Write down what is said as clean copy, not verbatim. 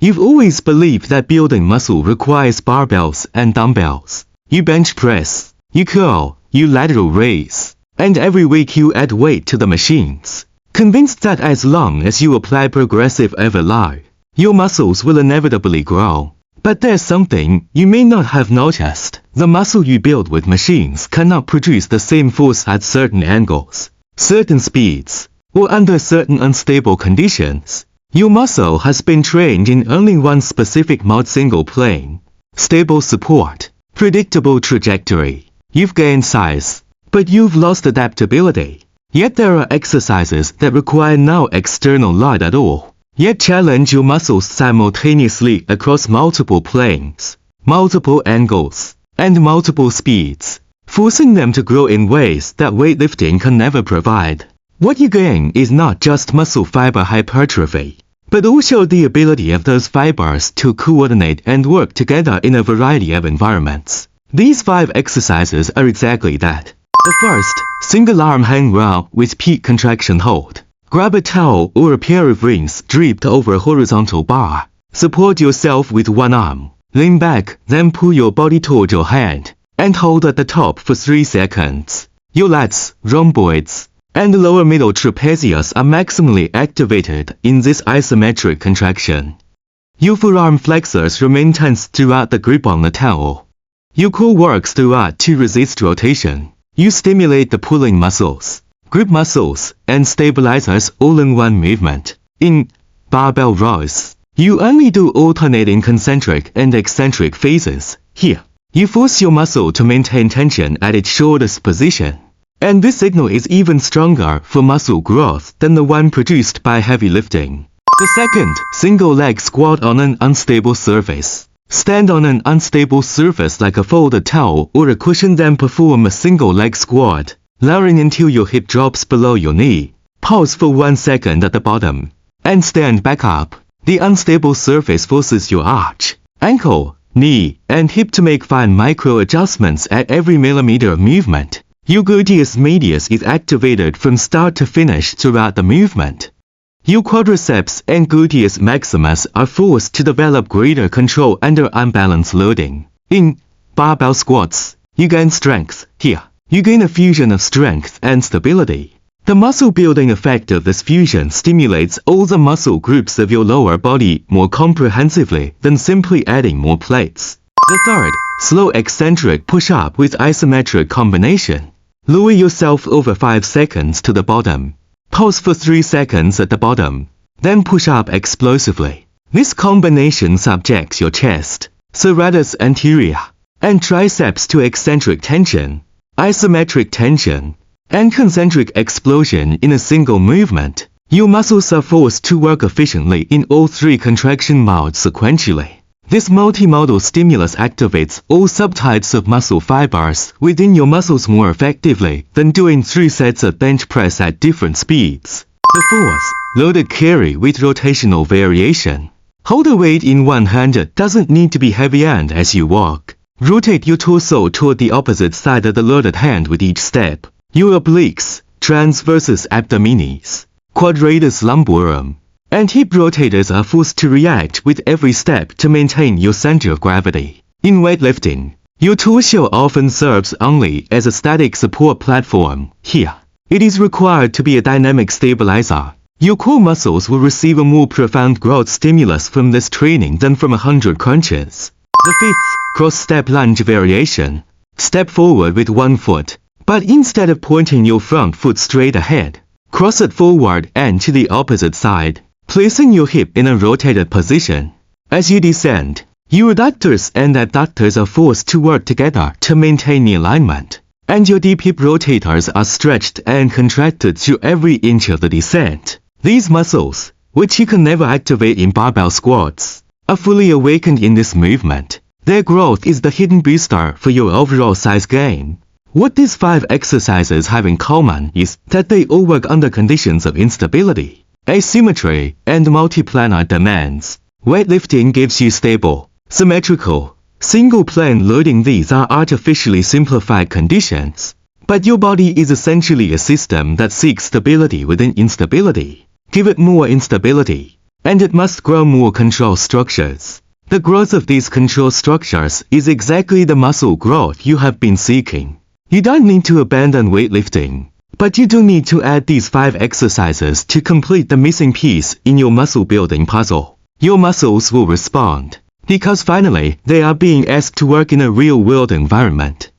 You've always believed that building muscle requires barbells and dumbbells. You bench press, you curl, you lateral raise, and every week you add weight to the machines. Convinced that as long as you apply progressive overload, your muscles will inevitably grow. But there's something you may not have noticed. The muscle you build with machines cannot produce the same force at certain angles, certain speeds, or under certain unstable conditions. Your muscle has been trained in only one specific mode: single plane, stable support, predictable trajectory. You've gained size, but you've lost adaptability. Yet there are exercises that require no external load at all, yet challenge your muscles simultaneously across multiple planes, multiple angles, and multiple speeds, forcing them to grow in ways that weightlifting can never provide. What you gain is not just muscle fiber hypertrophy, but also the ability of those fibers to coordinate and work together in a variety of environments. These 5 exercises are exactly that. The first, single arm hang row with peak contraction hold. Grab a towel or a pair of rings draped over a horizontal bar. Support yourself with one arm. Lean back, then pull your body toward your hand, and hold at the top for 3 seconds. Your lats, rhomboids, and the lower middle trapezius are maximally activated in this isometric contraction. Your forearm flexors remain tense throughout the grip on the towel. Your core works throughout to resist rotation. You stimulate the pulling muscles, grip muscles, and stabilizers all in one movement. In barbell rows, you only do alternating concentric and eccentric phases. Here, you force your muscle to maintain tension at its shortest position. And this signal is even stronger for muscle growth than the one produced by heavy lifting. The second, single leg squat on an unstable surface. Stand on an unstable surface like a folded towel or a cushion, then perform a single leg squat, lowering until your hip drops below your knee. Pause for 1 second at the bottom, and stand back up. The unstable surface forces your arch, ankle, knee, and hip to make fine micro adjustments at every millimeter of movement. Your gluteus medius is activated from start to finish throughout the movement. Your quadriceps and gluteus maximus are forced to develop greater control under unbalanced loading. In barbell squats, you gain strength. Here, you gain a fusion of strength and stability. The muscle-building effect of this fusion stimulates all the muscle groups of your lower body more comprehensively than simply adding more plates. The third, slow eccentric push-up with isometric combination. Lower yourself over 5 seconds to the bottom. Pause for 3 seconds at the bottom. Then push up explosively. This combination subjects your chest, serratus anterior, and triceps to eccentric tension, isometric tension, and concentric explosion in a single movement. Your muscles are forced to work efficiently in all 3 contraction modes sequentially. This multimodal stimulus activates all subtypes of muscle fibers within your muscles more effectively than doing 3 sets of bench press at different speeds. The fourth, loaded carry with rotational variation. Hold a weight in one hand. It doesn't need to be heavy, and as you walk, rotate your torso toward the opposite side of the loaded hand with each step. Your obliques, transversus abdominis, quadratus lumborum, and hip rotators are forced to react with every step to maintain your center of gravity. In weightlifting, your torso often serves only as a static support platform. Here, it is required to be a dynamic stabilizer. Your core muscles will receive a more profound growth stimulus from this training than from 100 crunches. The fifth, cross-step lunge variation. Step forward with one foot, but instead of pointing your front foot straight ahead, cross it forward and to the opposite side, placing your hip in a rotated position. As you descend, your adductors and abductors are forced to work together to maintain the alignment, and your deep hip rotators are stretched and contracted through every inch of the descent. These muscles, which you can never activate in barbell squats, are fully awakened in this movement. Their growth is the hidden booster for your overall size gain. What these 5 exercises have in common is that they all work under conditions of instability, asymmetry, and multiplanar demands. Weightlifting gives you stable, symmetrical, single-plane loading. These are artificially simplified conditions, but your body is essentially a system that seeks stability within instability. Give it more instability, and it must grow more control structures. The growth of these control structures is exactly the muscle growth you have been seeking. You don't need to abandon weightlifting, but you do need to add these 5 exercises to complete the missing piece in your muscle building puzzle. Your muscles will respond, because finally they are being asked to work in a real-world environment.